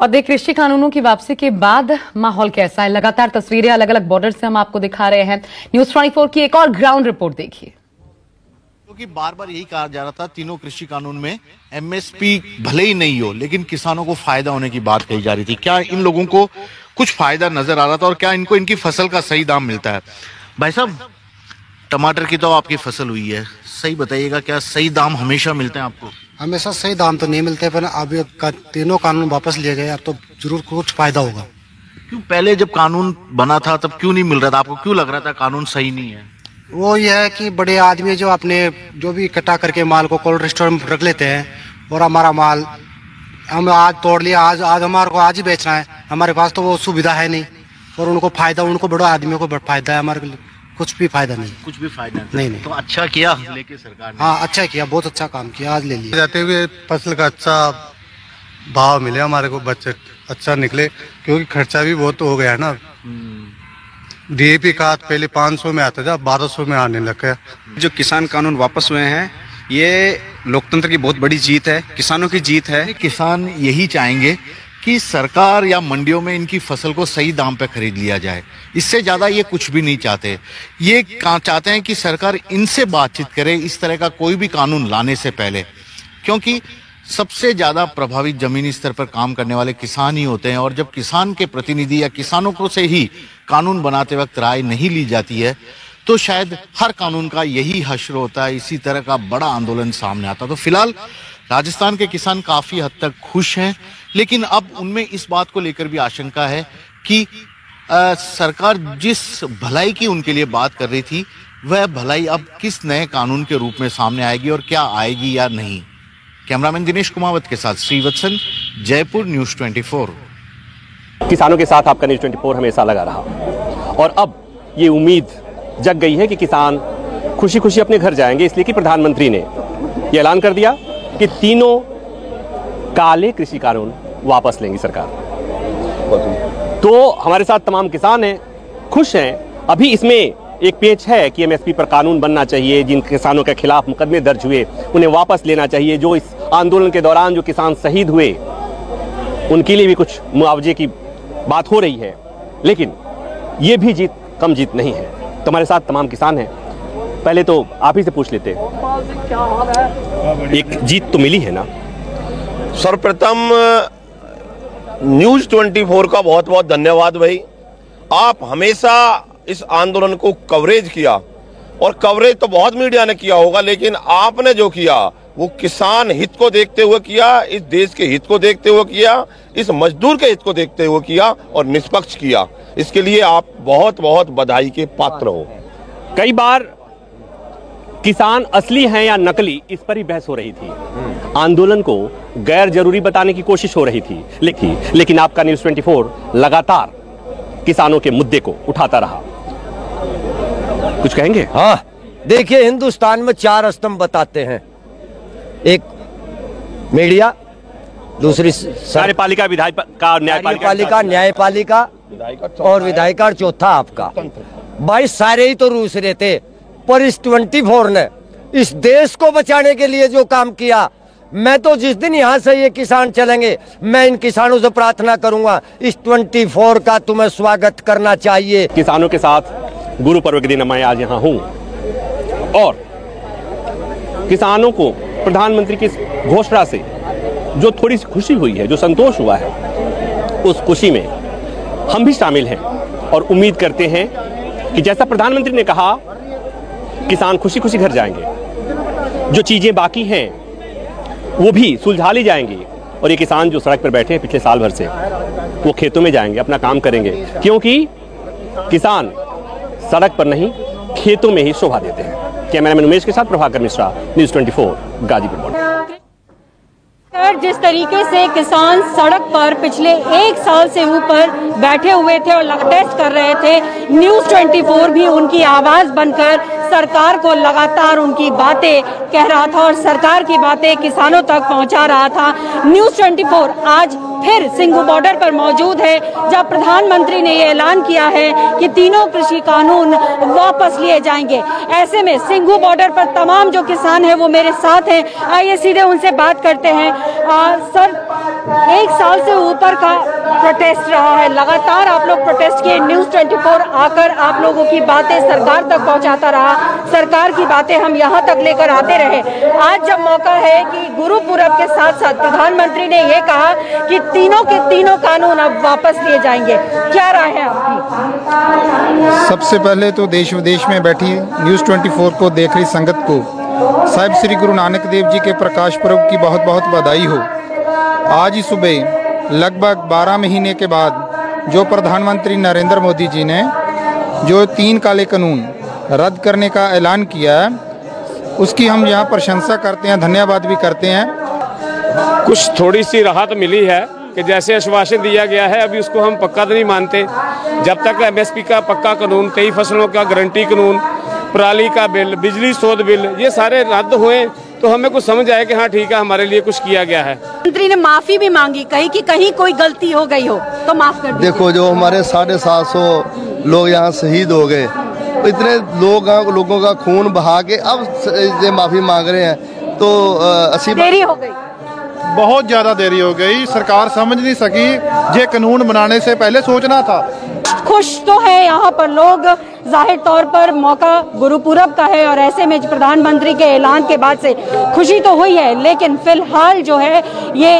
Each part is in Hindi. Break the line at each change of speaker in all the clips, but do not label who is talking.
और देख, कृषि कानूनों की वापसी के बाद माहौल कैसा है, लगातार तस्वीरें अलग अलग बॉर्डर से हम आपको दिखा रहे हैं। न्यूज़ 24 की एक और ग्राउंड रिपोर्ट देखिए।
क्योंकि बार बार यही कहा जा रहा था तीनों कृषि कानून में एमएसपी भले ही नहीं हो लेकिन किसानों को फायदा होने की बात कही जा रही थी। क्या इन लोगों को कुछ फायदा नजर आ रहा था और क्या इनको इनकी फसल का सही दाम मिलता है? भाई साहब, टमाटर की तो आपकी फसल हुई है, सही बताइएगा, क्या सही दाम हमेशा मिलते हैं आपको?
हमेशा सही दाम तो नहीं मिलते, पर अब तीनों कानून वापस लिए गए, अब तो जरूर कुछ फायदा होगा।
क्यों पहले जब कानून बना था तब क्यों नहीं मिल रहा था आपको? क्यों लग रहा था कानून सही नहीं है?
वो ये है कि बड़े आदमी जो अपने जो भी इकट्ठा करके माल को कोल्ड स्टोर में रख लेते हैं और हमारा माल हम आज तोड़ लिया, आज हमारे को आज ही बेचना है, हमारे पास तो वो सुविधा है नहीं और उनको फायदा, उनको बड़े आदमियों को फायदा है, हमारे लिए कुछ भी फायदा नहीं।
कुछ भी फायदा
नहीं।
तो अच्छा किया लेके सरकार ने।
हाँ, अच्छा किया, बहुत अच्छा काम किया, आज ले लिया।
जाते हुए फसल का अच्छा भाव मिले, हमारे को बचत अच्छा निकले, क्योंकि खर्चा भी बहुत हो गया है ना। डीएपी का पहले 500 में आता था, 1200 में आने लगा।
जो किसान कानून वापस हुए हैं, ये लोकतंत्र की बहुत बड़ी जीत है, किसानों की जीत है।
किसान यही चाहेंगे कि सरकार या मंडियों में इनकी फसल को सही दाम पे खरीद लिया जाए, इससे ज्यादा ये कुछ भी नहीं चाहते। ये चाहते हैं कि सरकार इनसे बातचीत करे इस तरह का कोई भी कानून लाने से पहले, क्योंकि सबसे ज्यादा प्रभावित जमीनी स्तर पर काम करने वाले किसान ही होते हैं और जब किसान के प्रतिनिधि या किसानों को से ही कानून बनाते वक्त राय नहीं ली जाती है तो शायद हर कानून का यही हश्र होता है, इसी तरह का बड़ा आंदोलन सामने आता। तो फिलहाल राजस्थान के किसान काफी हद तक खुश हैं, लेकिन अब उनमें इस बात को लेकर भी आशंका है कि सरकार जिस भलाई की उनके लिए बात कर रही थी वह भलाई अब किस नए कानून के रूप में सामने आएगी और क्या आएगी या नहीं। कैमरामैन दिनेश कुमावत के साथ श्रीवत्सन, जयपुर, न्यूज़ 24।
किसानों के साथ आपका न्यूज़ 24 हमेशा लगा रहा और अब ये उम्मीद जग गई है कि किसान खुशी खुशी अपने घर जाएंगे, इसलिए कि प्रधानमंत्री ने ये ऐलान कर दिया कि तीनों काले कृषि कानून वापस लेंगी सरकार। तो हमारे साथ तमाम किसान हैं, खुश हैं। अभी इसमें एक पेच है कि एमएसपी पर कानून बनना चाहिए, जिन किसानों के खिलाफ मुकदमे दर्ज हुए उन्हें वापस लेना चाहिए, जो इस आंदोलन के दौरान जो किसान शहीद हुए उनके लिए भी कुछ मुआवजे की बात हो रही है, लेकिन ये भी जीत कम जीत नहीं है। तो हमारे साथ तमाम किसान हैं, पहले तो आप ही से पूछ लेते, एक जीत तो मिली है ना?
सर्वप्रथम न्यूज़ 24 का बहुत बहुत धन्यवाद भाई। आप हमेशा इस आंदोलन को कवरेज किया और कवरेज तो बहुत मीडिया ने किया होगा, लेकिन आपने जो किया वो किसान हित को देखते हुए किया, इस देश के हित को देखते हुए किया, इस मजदूर के हित को देखते हुए किया और निष्पक्ष किया। इसके लिए आप बहुत बहुत बधाई के पात्र हो।
कई बार किसान असली हैं या नकली, इस पर ही बहस हो रही थी, आंदोलन को गैर जरूरी बताने की कोशिश हो रही थी, लेकिन आपका न्यूज़ 24 लगातार किसानों के मुद्दे को उठाता रहा। कुछ कहेंगे?
हाँ, देखिए, हिंदुस्तान में 4 स्तंभ बताते हैं, एक मीडिया, दूसरी
कार्यपालिका,
न्यायपालिका, न्यायपालिका और विधायिका, और चौथा आपका। भाई सारे ही तो रूस रहे थे, पर इस 24 ने इस देश को बचाने के लिए जो काम किया, मैं तो जिस दिन यहाँ से ये किसान चलेंगे मैं इन किसानों से प्रार्थना करूंगा, इस 24 का तुम्हें स्वागत करना चाहिए।
किसानों के साथ गुरु पर्व के दिन मैं आज यहाँ हूँ और किसानों को प्रधानमंत्री की घोषणा से जो थोड़ी सी खुशी हुई है, जो संतोष हुआ है, उस खुशी में हम भी शामिल हैं और उम्मीद करते हैं कि जैसा प्रधानमंत्री ने कहा किसान खुशी खुशी घर जाएंगे, जो चीजें बाकी हैं वो भी सुलझा ली जाएंगी और ये किसान जो सड़क पर बैठे हैं पिछले साल भर से, वो खेतों में जाएंगे, अपना काम करेंगे, क्योंकि किसान सड़क पर नहीं खेतों में ही शोभा देते हैं। कैमरामैन उमेश के साथ प्रभाकर मिश्रा, न्यूज़ 24, गाजीपुर।
जिस तरीके से किसान सड़क पर पिछले 1 साल से ऊपर बैठे हुए थे और प्रोटेस्ट कर रहे थे, न्यूज़ 24 भी उनकी आवाज बनकर सरकार को लगातार उनकी बातें कह रहा था और सरकार की बातें किसानों तक पहुंचा रहा था। न्यूज़ 24 आज फिर सिंघू बॉर्डर पर मौजूद है, जब प्रधानमंत्री ने ये ऐलान किया है कि तीनों कृषि कानून वापस लिए जाएंगे। ऐसे में सिंघू बॉर्डर पर तमाम जो किसान हैं वो मेरे साथ हैं, आइए सीधे उनसे बात करते हैं। सर, 1 साल से ऊपर का प्रोटेस्ट रहा है, लगातार आप लोग प्रोटेस्ट किए, न्यूज़ 24 आकर आप लोगों की बातें सरकार तक पहुंचाता रहा, सरकार की बातें हम यहाँ तक लेकर आते रहे। आज जब मौका है कि गुरु पूरब के साथ साथ प्रधानमंत्री ने ये कहा कि तीनों के तीनों कानून अब वापस लिए जाएंगे, क्या राय है आपकी?
सबसे पहले तो देश विदेश में बैठी न्यूज़ 24 को देख रही संगत को साहिब श्री गुरु नानक देव जी के प्रकाश पर्व की बहुत बहुत बधाई हो। आज ही सुबह लगभग 12 महीने के बाद जो प्रधानमंत्री नरेंद्र मोदी जी ने जो 3 काले कानून रद्द करने का ऐलान किया है, उसकी हम यहाँ प्रशंसा करते हैं, धन्यवाद भी करते हैं।
कुछ थोड़ी सी राहत मिली है कि जैसे आश्वासन दिया गया है, अभी उसको हम पक्का तो नहीं मानते। जब तक एमएसपी का पक्का कानून, 23 फसलों का गारंटी कानून, पराली का बिल, बिजली शोध बिल, ये सारे रद्द हुए तो हमें कुछ समझ आया कि हाँ ठीक है, हमारे लिए कुछ किया गया है।
मंत्री ने माफी भी मांगी, कही कि कहीं कोई गलती हो गई हो तो माफ कर दीजिए।
देखो, जो हमारे 750 लोग यहाँ शहीद हो गए, इतने लोगों का खून बहा के अब ये माफी मांग रहे हैं, तो
देरी हो गई,
बहुत ज़्यादा देरी हो गई। सरकार समझ नहीं सकी, ये कानून बनाने से पहले सोचना था।
खुश तो है यहाँ पर लोग, जाहिर तौर पर मौका गुरुपूरब का है और ऐसे में प्रधानमंत्री के ऐलान के बाद से खुशी तो हुई है, लेकिन फिलहाल जो है ये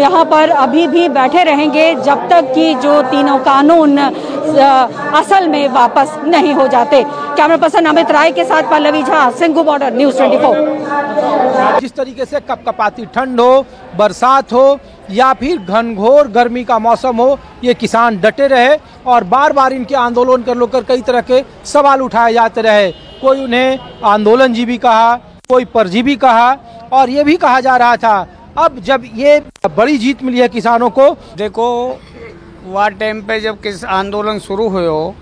यहाँ पर अभी भी बैठे रहेंगे जब तक कि जो तीनों कानून असल में वापस नहीं हो जाते। कैमरा पर्सन अमित राय के साथ पल्लवी झा, सिंघू बॉर्डर, न्यूज़ 24।
जिस तरीके से कपकपाती ठंड हो, बरसात हो या फिर घनघोर गर्मी का मौसम हो, ये किसान डटे रहे और बार बार इनके आंदोलन कर लेकर कई तरह के सवाल उठाए जाते रहे। कोई उन्हें आंदोलनजीवी कहा, कोई परजीवी कहा और ये भी कहा जा रहा था अब जब ये बड़ी जीत मिली है किसानों को।
देखो, वह टाइम पे जब किस आंदोलन शुरू हुए हो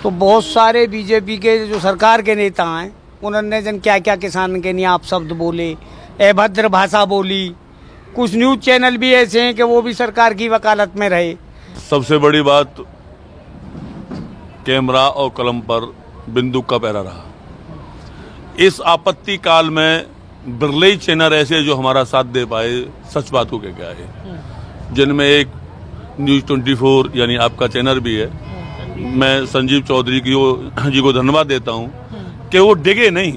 तो बहुत सारे बीजेपी के जो सरकार के नेता हैं उन्होंने जन क्या क्या किसान के लिए आप शब्द बोले, अभद्र भाषा बोली। कुछ न्यूज़ चैनल भी ऐसे हैं कि वो भी सरकार की वकालत में रहे।
सबसे बड़ी बात, कैमरा और कलम पर बंदूक का पहरा रहा। इस आपत्ति काल में बिरले चैनल ऐसे जो हमारा साथ दे पाए, सच बात को कह के आए, जिनमें एक न्यूज़ 24 यानी आपका चैनल भी है। मैं संजीव चौधरी जी को धन्यवाद देता हूं कि वो डिगे नहीं,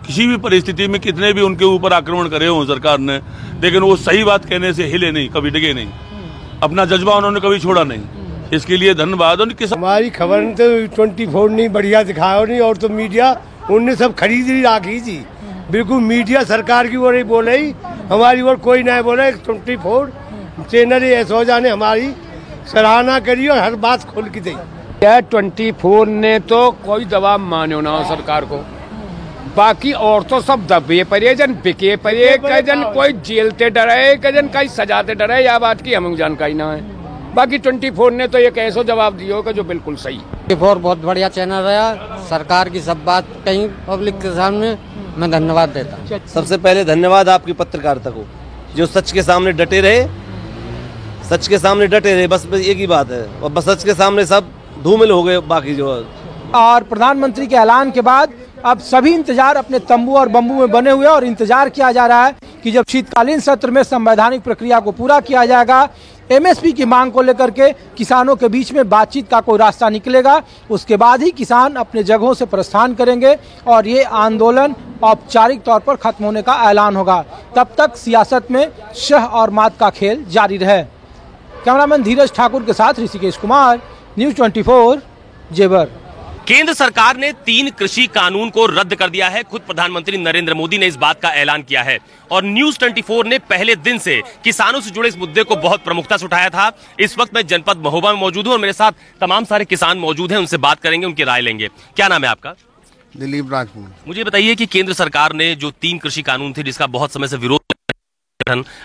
किसी भी परिस्थिति में कितने भी उनके ऊपर आक्रमण करे हों सरकार ने, लेकिन वो सही बात कहने से हिले नहीं, कभी डिगे नहीं, अपना जज्बा उन्होंने कभी छोड़ा नहीं। इसके लिए धन्यवाद।
हमारी खबर तो 24 नहीं बढ़िया दिखाया नहीं, और तो मीडिया उनने सब खरीद ही राखी थी। बिल्कुल मीडिया सरकार की ओर ही बोले, हमारी ओर कोई नहीं बोले। 24 चैनल ऐसा ने हमारी सराहना करी और हर बात खोल के दी।
24 ने तो कोई दबाव मानो ना सरकार को, बाकी और तो सब दबे पड़े, जन बिके पड़े, कजन कोई जेल से डरे, कजन कहीं सजाते डरे, या बात की हमें जानकारी ना है। बाकी 24 ने तो एक ऐसा जवाब दिया होगा जो बिल्कुल सही।
24 बहुत बढ़िया चैनल रहा, सरकार की सब बात कहीं पब्लिक के सामने, मैं धन्यवाद देता हूँ।
सबसे पहले धन्यवाद आपकी पत्रकारिता को, जो सच के सामने डटे रहे, सच के सामने डटे रहे, बस एक ही बात है। और बस सच के सामने सब धूमिल हो गए बाकी जो।
और प्रधानमंत्री के ऐलान के बाद अब सभी इंतजार अपने तंबू और बम्बू में बने हुए और इंतजार किया जा रहा है कि जब शीतकालीन सत्र में संवैधानिक प्रक्रिया को पूरा किया जाएगा, एमएसपी की मांग को लेकर के किसानों के बीच में बातचीत का कोई रास्ता निकलेगा, उसके बाद ही किसान अपने जगहों से प्रस्थान करेंगे और ये आंदोलन औपचारिक तौर पर खत्म होने का ऐलान होगा। तब तक सियासत में शह और मात का खेल जारी रहे। कैमरामैन धीरज ठाकुर के साथ ऋषिकेश कुमार, न्यूज़ 24, जेवर।
केंद्र सरकार ने 3 कृषि कानून को रद्द कर दिया है। खुद प्रधानमंत्री नरेंद्र मोदी ने इस बात का ऐलान किया है और न्यूज़ 24 ने पहले दिन से किसानों से जुड़े इस मुद्दे को बहुत प्रमुखता से उठाया था। इस वक्त मैं जनपद महोबा में मौजूद हूं और मेरे साथ तमाम सारे किसान मौजूद हैं, उनसे बात करेंगे, उनकी राय लेंगे। क्या नाम है आपका?
दिलीप राजपूत।
मुझे बताइए कि केंद्र सरकार ने जो 3 कृषि कानून थे जिसका बहुत समय से विरोध,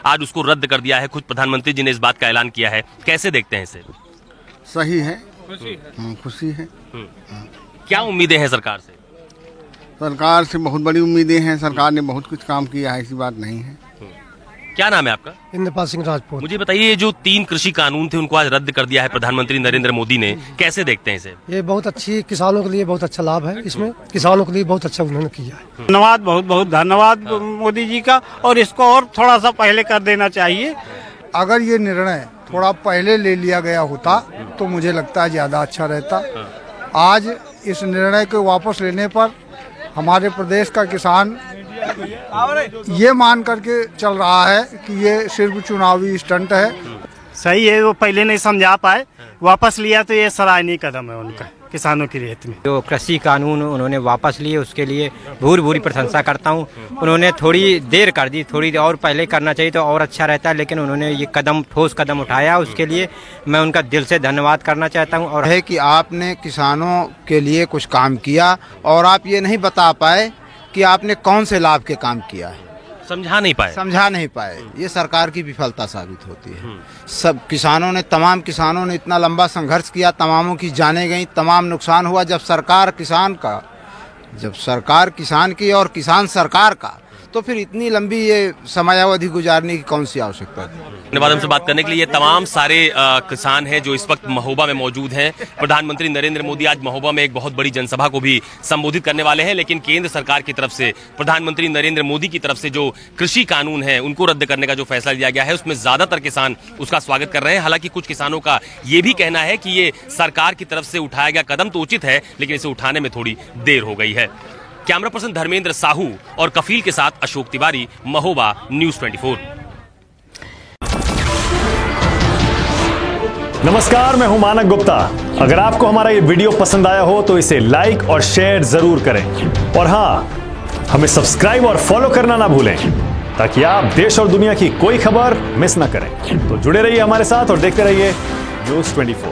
आज उसको रद्द कर दिया है। खुद प्रधानमंत्री जी ने इस बात का ऐलान किया है, कैसे देखते हैं इसे?
सही है, खुशी है।
क्या उम्मीदें हैं सरकार से?
सरकार से बहुत बड़ी उम्मीदें हैं। सरकार ने बहुत कुछ काम किया है, ऐसी बात नहीं है।
क्या नाम है आपका?
इंद्रपाल सिंह राजपूत।
मुझे बताइए, ये जो 3 कृषि कानून थे उनको आज रद्द कर दिया है प्रधानमंत्री नरेंद्र मोदी ने, कैसे देखते हैं इसे?
ये बहुत अच्छी, किसानों के लिए बहुत अच्छा लाभ है इसमें, किसानों के लिए बहुत अच्छा उन्होंने किया है।
धन्यवाद, बहुत बहुत धन्यवाद मोदी जी का, और इसको और थोड़ा सा पहले कर देना चाहिए।
अगर ये निर्णय थोड़ा पहले ले लिया गया होता तो मुझे लगता है ज्यादा अच्छा रहता। आज इस निर्णय को वापस लेने पर हमारे प्रदेश का किसान ये मान करके चल रहा है कि ये सिर्फ चुनावी स्टंट है।
सही है, वो पहले नहीं समझा पाए, वापस लिया तो ये सराहनीय कदम है उनका किसानों के हित में।
जो कृषि कानून उन्होंने वापस लिए उसके लिए भूरी प्रशंसा करता हूँ। उन्होंने थोड़ी देर कर दी, थोड़ी और पहले करना चाहिए तो और अच्छा रहता, लेकिन उन्होंने ये कदम, ठोस कदम उठाया, उसके लिए मैं उनका दिल से धन्यवाद करना चाहता हूँ।
और है कि आपने किसानों के लिए कुछ काम किया और आप ये नहीं बता पाए कि आपने कौन से लाभ के काम किया है,
समझा नहीं पाए।
ये सरकार की विफलता साबित होती है। सब किसानों ने, तमाम किसानों ने इतना लंबा संघर्ष किया, तमामों की जानें गई, तमाम नुकसान हुआ। जब सरकार किसान की और किसान सरकार का, तो फिर इतनी लंबी ये समयावधि गुजारने की कौन सी आवश्यकता थी?
धन्यवाद हमसे बात करने के लिए। ये तमाम सारे किसान हैं जो इस वक्त महोबा में मौजूद हैं। प्रधानमंत्री नरेंद्र मोदी आज महोबा में एक बहुत बड़ी जनसभा को भी संबोधित करने वाले हैं, लेकिन केंद्र सरकार की तरफ से, प्रधानमंत्री नरेंद्र मोदी की तरफ से जो कृषि कानून है उनको रद्द करने का जो फैसला लिया गया है, उसमें ज्यादातर किसान उसका स्वागत कर रहे हैं। हालांकि कुछ किसानों का ये भी कहना है कि ये सरकार की तरफ से उठाया गया कदम तो उचित है, लेकिन इसे उठाने में थोड़ी देर हो गई है। कैमरा पर्सन धर्मेंद्र साहू और कफील के साथ अशोक तिवारी, महोबा, न्यूज़ 24।
नमस्कार, मैं हूं मानक गुप्ता। अगर आपको हमारा ये वीडियो पसंद आया हो तो इसे लाइक और शेयर जरूर करें, और हां, हमें सब्सक्राइब और फॉलो करना ना भूलें ताकि आप देश और दुनिया की कोई खबर मिस ना करें। तो जुड़े रहिए हमारे साथ और देखते रहिए न्यूज़ 24।